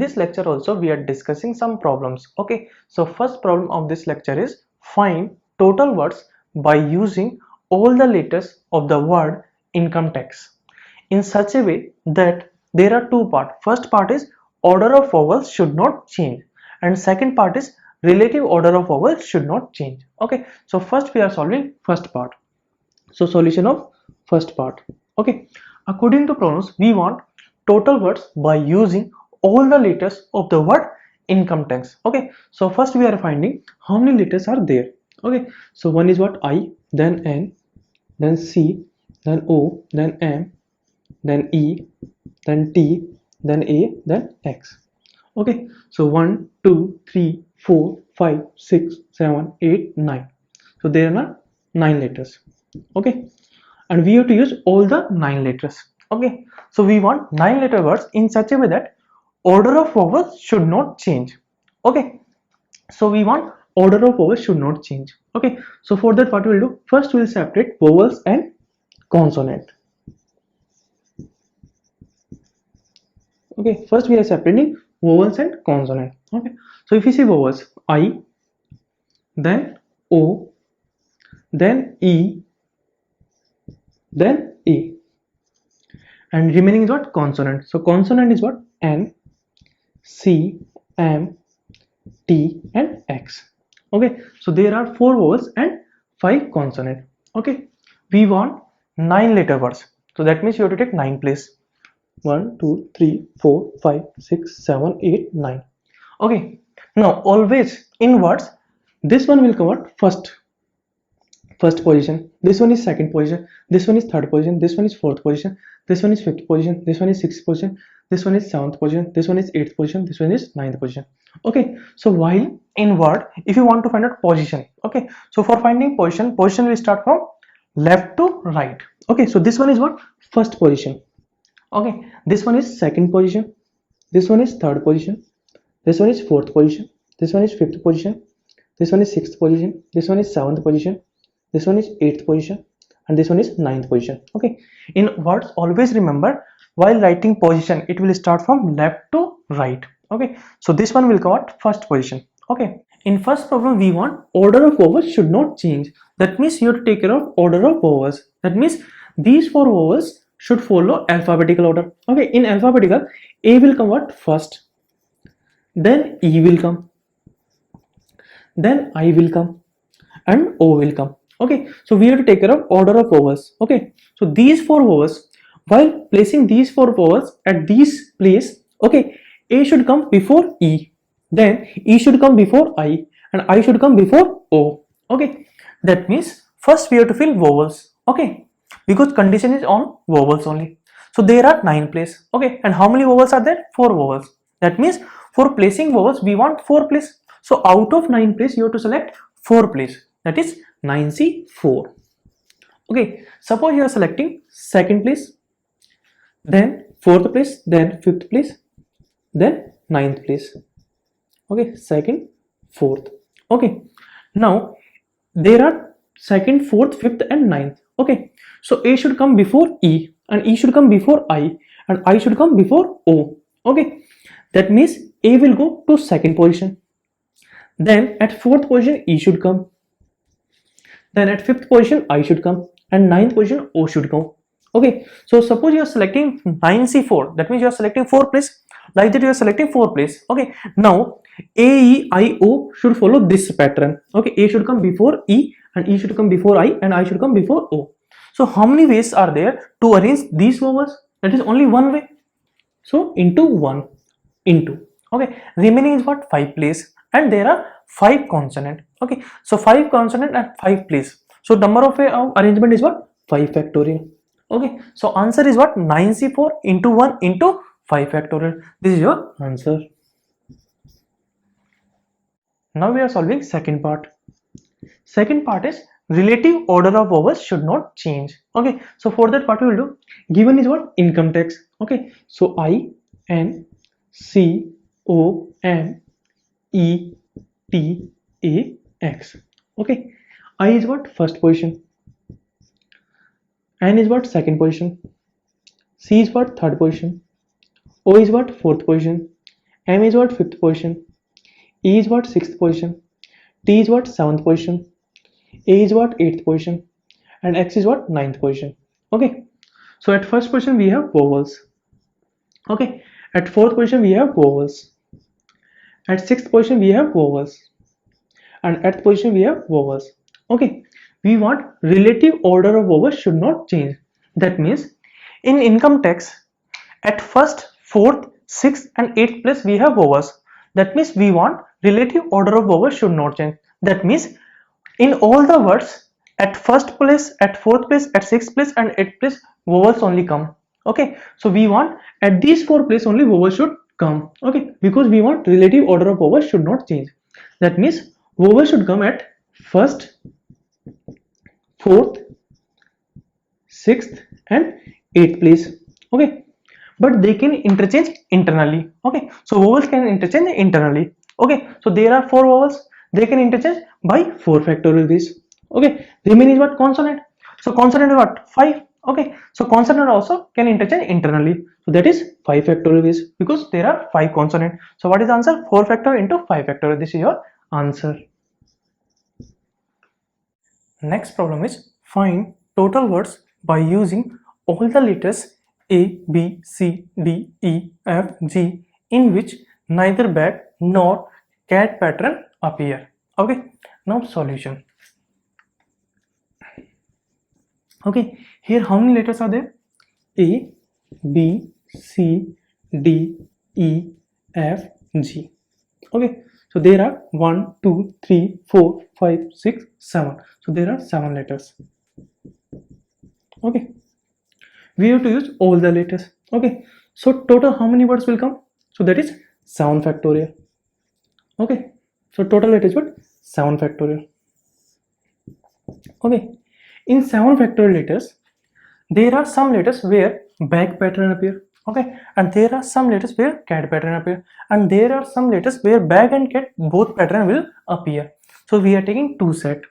this lecture also we are discussing some problems. Okay, so first problem of this lecture is find total words by using all the letters of the word income tax in such a way that there are two parts. First part is order of vowels should not change, and second part is relative order of vowels should not change. Okay, so first we are solving first part. So solution of first part. Okay, according to pronouns we want total words by using all the letters of the word income tax. Okay, so first we are finding how many letters are there. Okay, so one is what? I, then N, then C, then O, then M, then E, then T, then A, then X. Okay, so 1 2 3 4 5 6 7 8 9. So there are 9 letters. Okay, and we have to use all the 9 letters. Okay, so we want 9 letter words in such a way that order of vowels should not change. Okay, so we want order of vowels should not change. Okay, so for that what we'll do, first we'll separate vowels and consonant. Okay, first we are separating vowels and consonant. Okay, so if you see vowels, I, then O, then E, then A, and remaining is what? Consonant. So consonant is what? N, C, M, T and X. Okay, so there are 4 vowels and 5 consonant. Okay, we want 9 letter words, so that means you have to take 9 place. 1 2 3 4 5 6 7 8 9. Okay, now always in words this one will come out first position, this one is second position, this one is third position, this one is fourth position, this one is fifth position, this one is sixth position, this one is seventh position, this one is eighth position, this one is ninth position. Okay, so while in word if you want to find out position, okay, so for finding position will start from left to right. Okay, so this one is what? First position. Okay, this one is second position, this one is third position, this one is fourth position, this one is fifth position, this one is sixth position, this one is seventh position, this one is eighth position, and this one is ninth position. Okay, in words always remember while writing position it will start from left to right. Okay, so this one will come out first position. Okay, in first problem we want order of vowels should not change. That means you have to take care of order of vowels. That means these 4 vowels should follow alphabetical order. Okay, in alphabetical A will come what? First, then E will come, then I will come, and O will come. Okay, so we have to take care of order of vowels. Okay, so these 4 vowels, while placing these 4 vowels at this place, okay, A should come before E, then E should come before I, and I should come before O. Okay, that means first we have to fill vowels. Okay, because condition is on vowels only. So there are 9 places. Okay, and how many vowels are there? 4 vowels. That means for placing vowels we want 4 places. So out of 9 places you have to select 4 places. That is 9C4. Okay, suppose you are selecting second place, then fourth place, then fifth place, then ninth place. Okay, second, fourth. Okay, now there are second, fourth, fifth and ninth. Okay, so A should come before E, and E should come before I, and I should come before O. Okay, that means A will go to second position, then at fourth position E should come, then at fifth position I should come, and ninth position O should go. Okay, so suppose you are selecting 9C4, that means you are selecting 4 place. Like that you are selecting 4 place. Okay, now A, E, I, O should follow this pattern. Okay, A should come before E, and E should come before I, and I should come before O. So how many ways are there to arrange these vowels? That is only one way. So into 1 into. Okay, remaining is what? 5 place, and there are 5 consonant. Okay, so 5 consonant and 5 place. So number of arrangement is what? 5 factorial. Okay, so answer is what? 9C4 into 1 into 5 factorial. This is your answer. Now we are solving second part. Second part is relative order of vowels should not change. Okay, so for that what we will do, given is what? Income tax. Okay, so I, N, C, O, M, E, T, A, X. Okay, I is what? First position, N is what? Second position, C is what? Third position, O is what? Fourth position, M is what? 5th position. E is what? 6th position. T is what? 7th position. A is what? 8th position. And X is what? 9th position. Okay. So at first position we have vowels. Okay. At 4th position we have vowels. At 6th position we have vowels. And at position we have vowels. Okay. We want relative order of vowels should not change. That means in income tax, at first, 4th, 6th and 8th place we have vowels. That means we want relative order of vowels should not change. That means in all the words, at first place, at 4th place, at 6th place and 8th place vowels only come. Okay, so we want at these 4 places only vowels should come. Okay, because we want relative order of vowels should not change. That means vowels should come at first, 4th, 6th and 8th place. Okay, but they can interchange internally. Okay, so vowels can interchange internally. Okay, so there are 4 vowels, they can interchange by 4 factorial ways. Okay, remaining is what? Consonant. So consonant is what? 5. Okay, so consonant also can interchange internally. So that is 5 factorial ways because there are 5 consonant. So what is the answer? 4 factorial into 5 factorial. This is your answer. Next problem is find total words by using all the letters A, B, C, D, E, F, G in which neither bag nor cat pattern appear. Okay, now solution. Okay, here how many letters are there? A, B, C, D, E, F, G. Okay, so there are 1, 2, 3, 4, 5, 6, 7. So there are 7 letters. Okay, we have to use all the letters. Okay, so total how many words will come? So that is 7 factorial. Okay, so total letters what? 7 factorial. Okay, in 7 factorial letters, there are some letters where bag pattern appear. Okay, and there are some letters where cat pattern appear, and there are some letters where bag and cat both pattern will appear. So we are taking 2 set,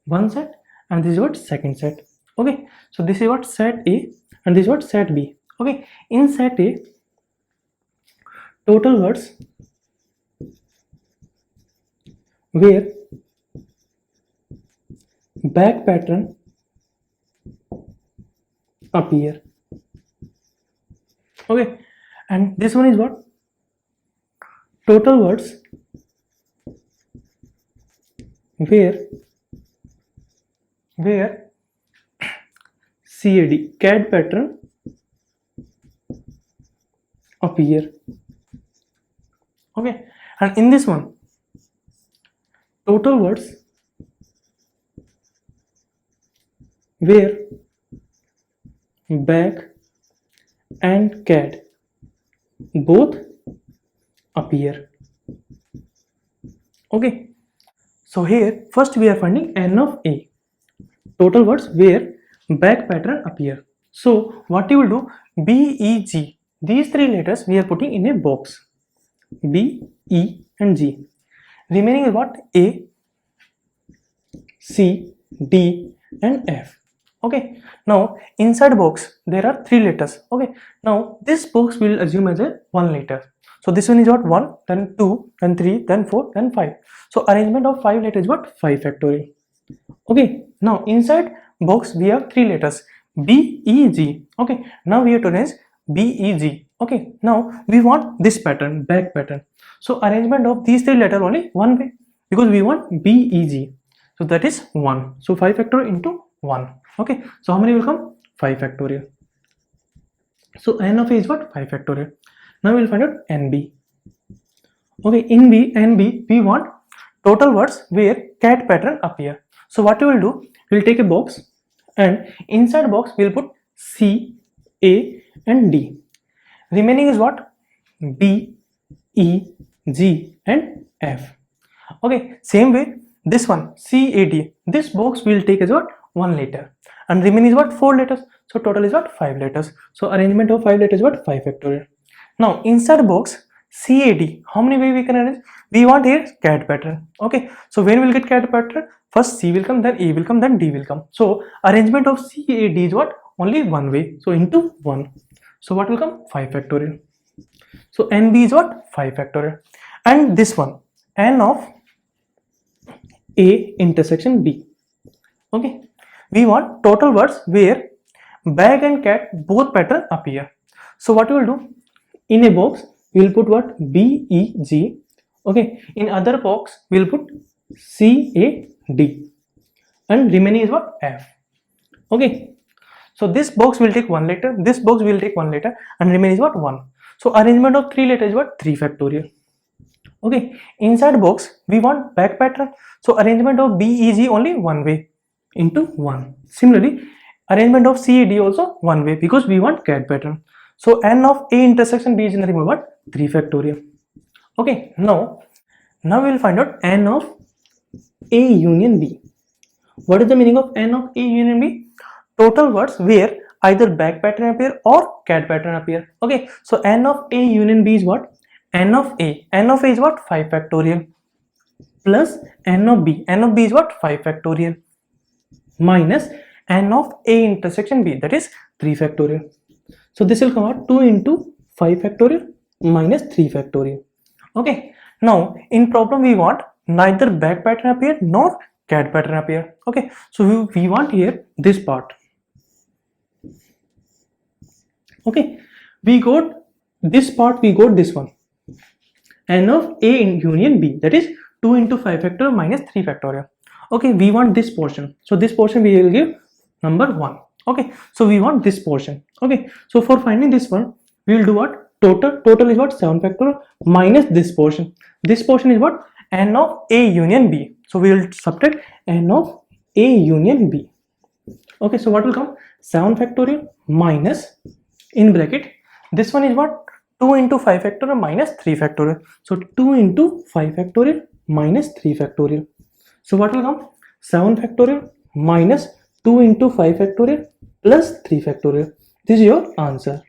1 set, and this is what? Second set. Okay, so this is what? Set A, and this is what? Set B. Okay, in set A, total words where bag pattern appear. Okay, and this one is what? Total words where CAD, CAD pattern appear. Okay, and in this one, total words where bag and CAD both appear. Okay, so here first we are finding N of A, total words where bag pattern appear. So what you will do, B, E, G, these 3 letters we are putting in a box, B, E and G. Remaining is what? A, C, D and F. Okay, now inside box there are 3 letters. Okay, now this box will assume as a 1 letter. So this one is what? 1, then 2, then 3, then 4, then 5. So arrangement of 5 letters is what? 5 factorial. Okay, now inside box we have 3 letters, B, E, G. Okay, now we have to arrange B, E, G. Okay, now we want this pattern, bag pattern. So arrangement of these 3 letters only one way, because we want B, E, G. So that is 1. So 5 factorial into 1. Okay, so how many will come? 5 factorial. So N of A is what? 5 factorial. Now we will find out NB. Okay, in NB we want total words where cat pattern appear. So what we will do, we will take a box and inside box we will put C, A and D. Remaining is what? B, E, G and F. Okay, same way this one C, A, D, this box we will take as what? 1 letter, and remaining is what? 4 letters. So total is what? 5 letters. So arrangement of 5 letters is what? 5 factorial. Now inside box CAD, how many way we can arrange? We want here cat pattern. Okay, so when we will get cat pattern, first C will come, then A will come, then D will come. So arrangement of CAD is what? Only one way, so into 1. So what will come? 5 factorial. So nb is what? 5 factorial. And this one, n of a intersection b. Okay, we want total words where bag and cat both pattern appear. So what we will do, in a box we will put what? B E G. Okay, in other box we will put C A D, and remaining is what? F. Okay, so this box will take one letter, this box will take one letter, and remaining is what? 1. So arrangement of 3 letters is what? 3 factorial. Okay, inside box we want back pattern, so arrangement of B E G only one way, into 1. Similarly, arrangement of C A D also one way, because we want cat pattern. So n of A intersection B is nothing but what? 3 factorial. Okay, now we will find out n of A union B. What is the meaning of n of A union B? Total words where either back pattern appear or cat pattern appear. Okay, so n of A union B is what? N of A. N of A is what? 5 factorial. Plus n of B. N of B is what? 5 factorial. Minus n of A intersection B, that is 3 factorial. So this will come out 2 into 5 factorial minus 3 factorial. Okay, now in problem we want neither back pattern appear nor cat pattern appear. Okay, so we want here this part. Okay, we got this part, we got this one, n of A in union B, that is 2 into 5 factorial minus 3 factorial. Okay, we want this portion, so this portion we will give number 1. Okay, so we want this portion. Okay, so for finding this one we will do what? Total is what? 7 factorial minus this portion. This portion is what? N of A union B. So we will subtract n of A union B. Okay, so what will come? 7 factorial minus, in bracket, this one is what? 2 into 5 factorial minus 3 factorial. So 2 into 5 factorial minus 3 factorial. So what will come? 7 factorial minus 2 into 5 factorial plus 3 factorial. This is your answer.